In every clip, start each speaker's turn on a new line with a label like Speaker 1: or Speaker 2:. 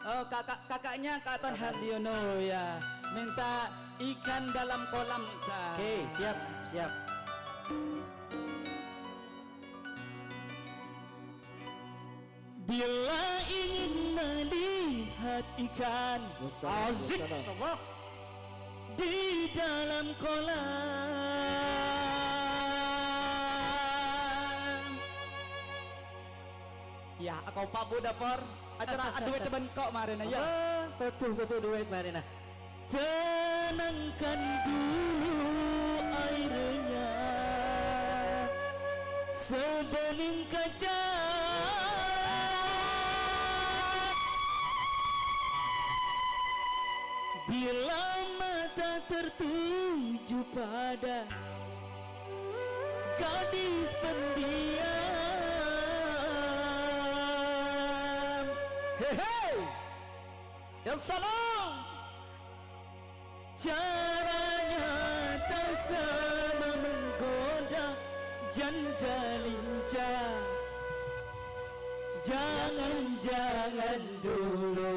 Speaker 1: Oh, kakaknya Kak Tan Hardiono ya. Minta ikan dalam kolam Ustaz.
Speaker 2: Oke, siap, siap.
Speaker 1: Bila ingin melihat ikan azik di dalam kolam. Ya, aku Pak Bu dapur acara duit teman kok kemarin aja.
Speaker 2: Betul duit kemarin nah.
Speaker 1: Tenangkan dulu airnya sebening kaca. Bila mata tertuju pada gadis pendiam. Hei, ya salam. Caranya tak sama menggoda janda lincah. Jangan dulu,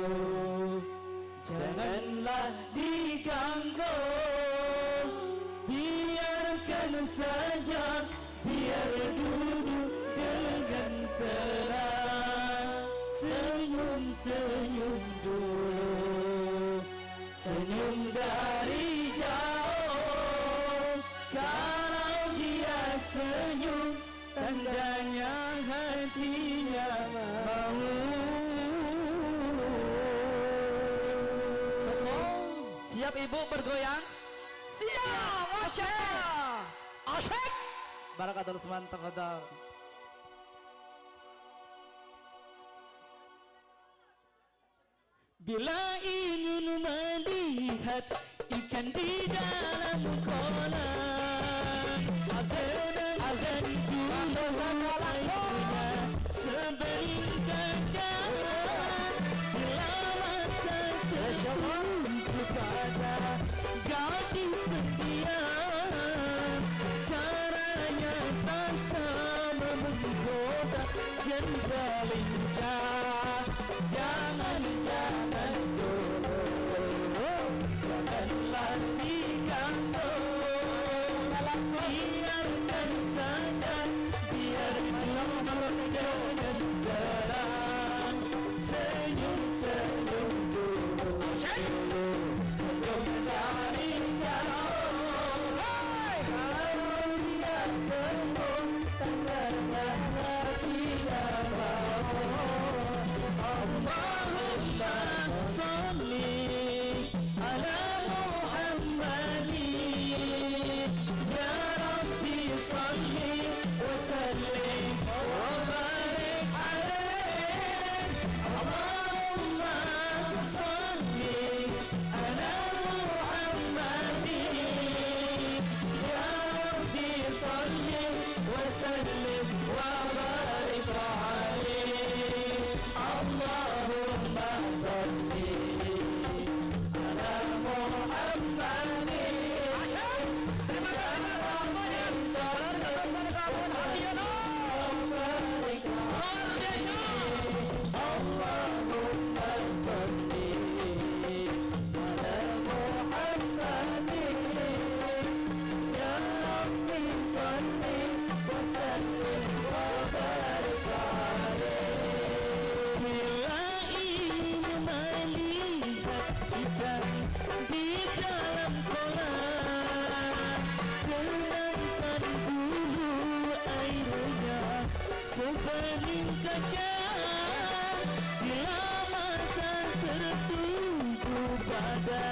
Speaker 1: janganlah diganggu, biarkan saja, biar duduk dengan tenang. Senyum dulu, senyum dari jauh. Kalau dia senyum, tandanya hatinya mau. Siap ibu bergoyang? Siap, asyik. Barakatul semantap betul. Bila ingin melihat ikan di dalam kolam, azan dulu airnya sebening kaca. Bila mata tertuju pada gadis pendiam, caranya tak sama menggoda janda lincah. Jangan dulu, janganlah diganggu, biarkan saja, biar duduk dengan tenang. Senyum dulu, senyum dari jauh. Kalau dia senyum, tandanya hatinya mau. Allahumma salli ala Muhammadin, ya Rabbi salli wa sallim wa barik alaih. Allahumma salli ala Muhammadin, ya Rabbi salli wa sallim wa barik alaih. Allahumma salli ala Muhammadin. Terima kasih semuanya. Salam Allahumma salli ala Muhammadin, ya Rabbi salli wa sallim wa barik alaih. Bila ingin melihat ikan di dalam kolam, tenangkan dulu airnya sebening kaca. Bila mata tertuju pada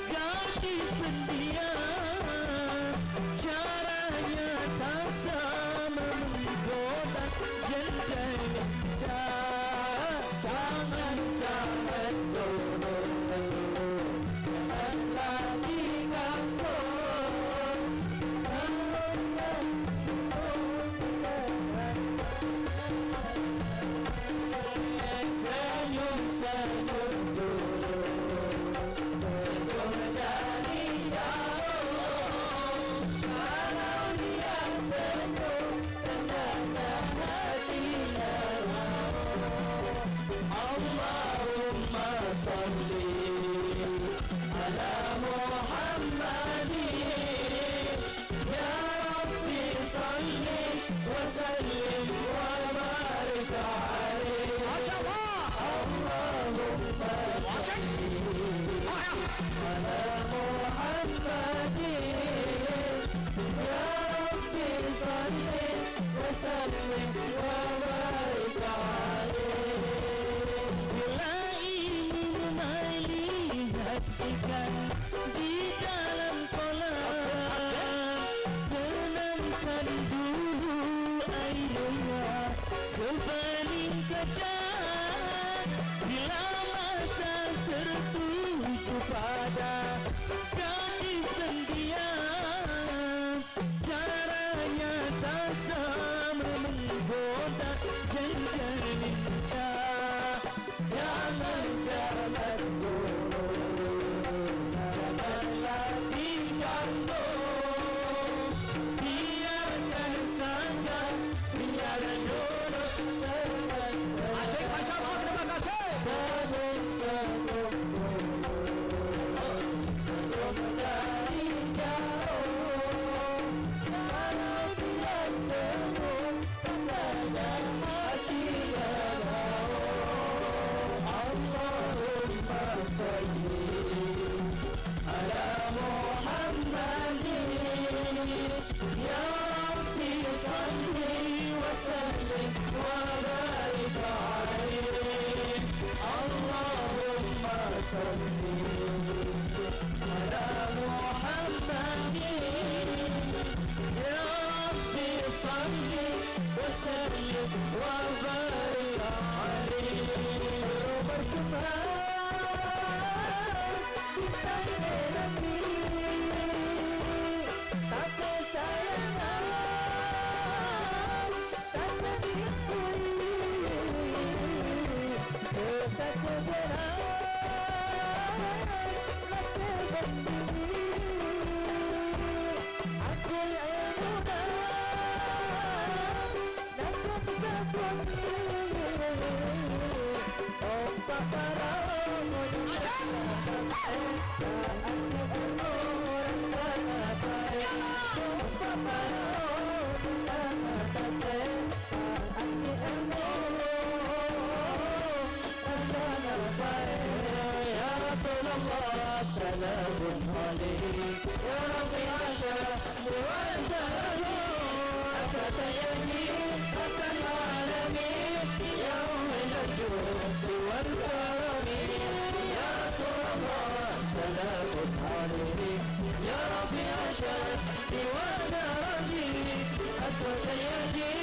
Speaker 1: gadis pendiam, caranya tak sama menggoda janda lincah. Jangan dulu, janganlah diganggu, senyum dulu, senyum dari jauh. Kalau dia senyum, tandanya hatinya mau. Allahumma salli ala Muhammadin ya Rabbi salli wa sallim wa barik alaihi. Masyaallah. Allahumma salli ala Muhammadin ya Rabbi salli wa sallim wa barik alaihi. Bila ingin melihat ikan di dalam kolam, tenangkan dulu airnya sebening kaca. Bila mata tertuju pada gadis pendiam, caranya tak sama menggoda jangan lincah. Jangan dulu, janganlah diganggu, biarkan saja, biar dulu. Asyik, Masya Allah, terima kasih. Sebelum dari jauh, kalau biar semua pada hati bau. Allahumma salli ala Muhammadin ya Rabbi salli wa sallim wa barik alaihi. Allahumma salli ala Muhammadin ya Rabbi salli wa sallim wa barik alaihi. سلام عليك يا ربي عشاء والدهر أتت يدي أتى العالمين يوم الجود والكرم يا رسول الله سلام عليك يا ربي عشاء والدهر أتت يدي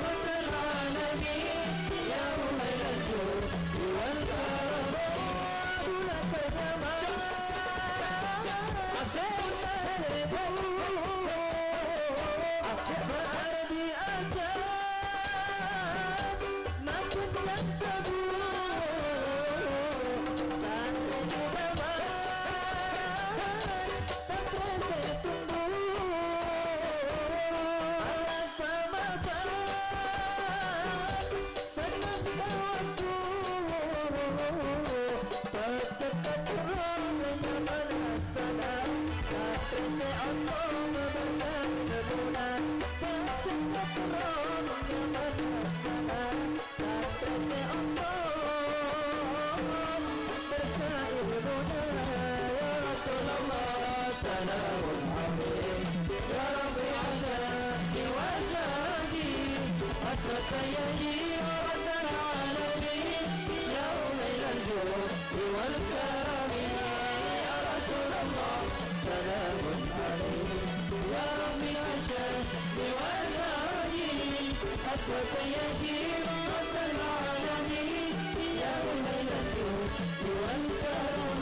Speaker 1: أتى العالمين يوم الجود والكرم سلام عليك يا ربي عساك والنادي أتت يدي رد العالمين يوم الجود والكرم يا رسول الله سلام عليك يا ربي عساك والنادي أتت يدي رد العالمين يوم الجود والكرم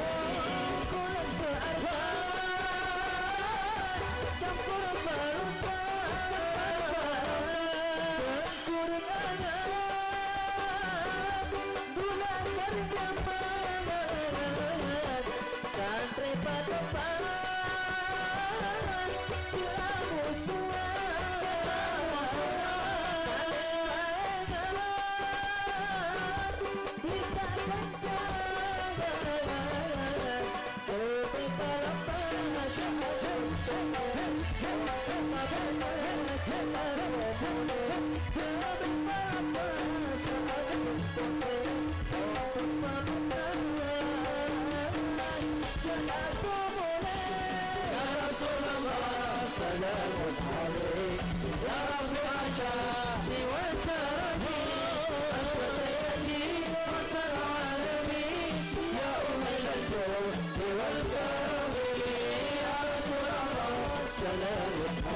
Speaker 1: Santri padepan Cilamu suara bisa menjaga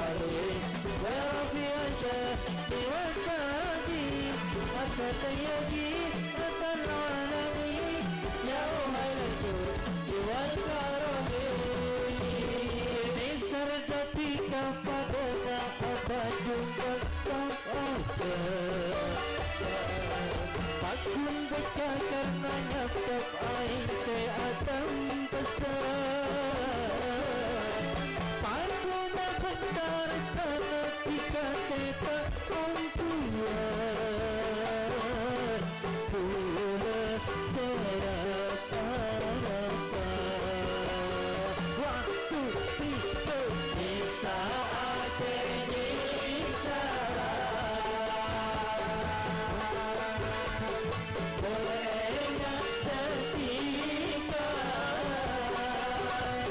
Speaker 2: عليه وربي أنشأني وكادي أتت يدي أتى العالمين يوم الجود والكرم بسردتك pada apa jumpa saja Pakun beka karenanya top aing seatam pesan Pakuna bentar sana tika sepa ampuan Pula serapa Waktu tiba di saat menyiksa Boleh ingat ketika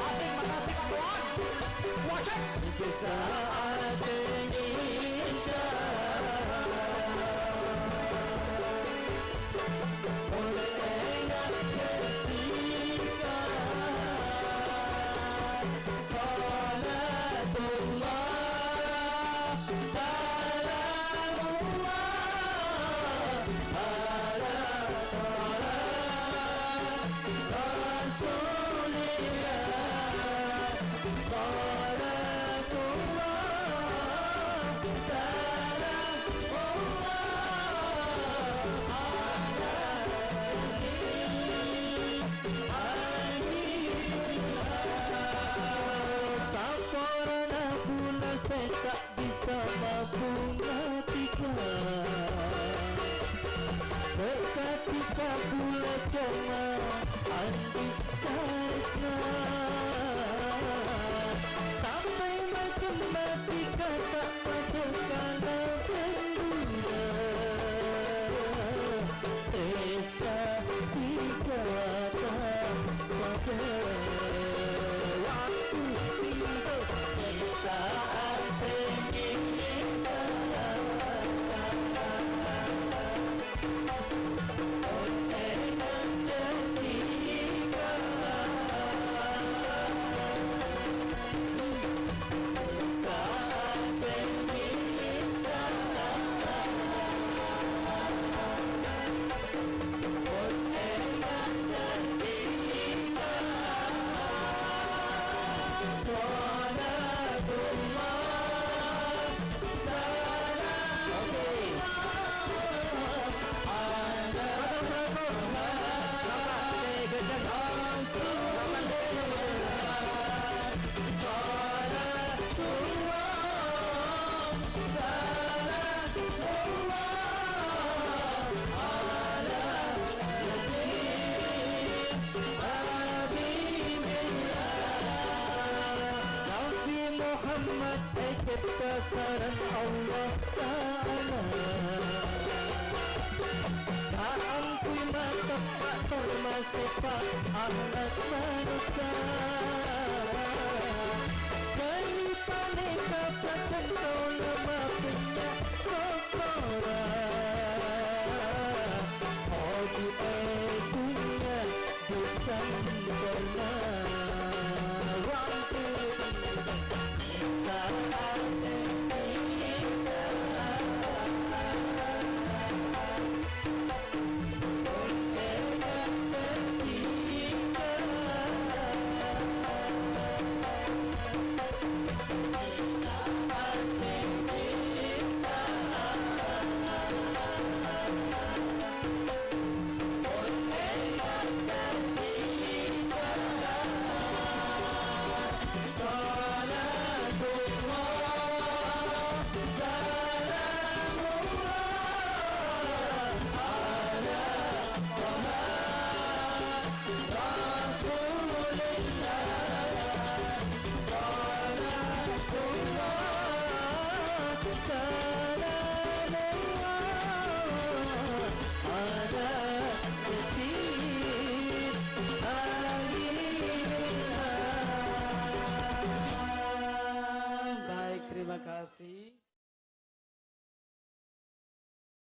Speaker 3: Asik, makasih kawan. Wajib.
Speaker 2: di saat menyiksa Boleh ingat ketika Salatullah Salamullah Ala Rasulillah Salatullah Saparana pula saya tak bisa mampu matikan Ketika pula cuma andi karesna Sampai macam mati kata pada kala berdua Tresna tiga pada waktu tiba di saat penyiksaan Muhammad kebesaran Allah Ta'ala Ampui mata tak termasuk anak manusia Kelipane katakan kau nama punya sokora Oh di dunia busan benar Waktu saat menyiksa
Speaker 1: Terima kasih.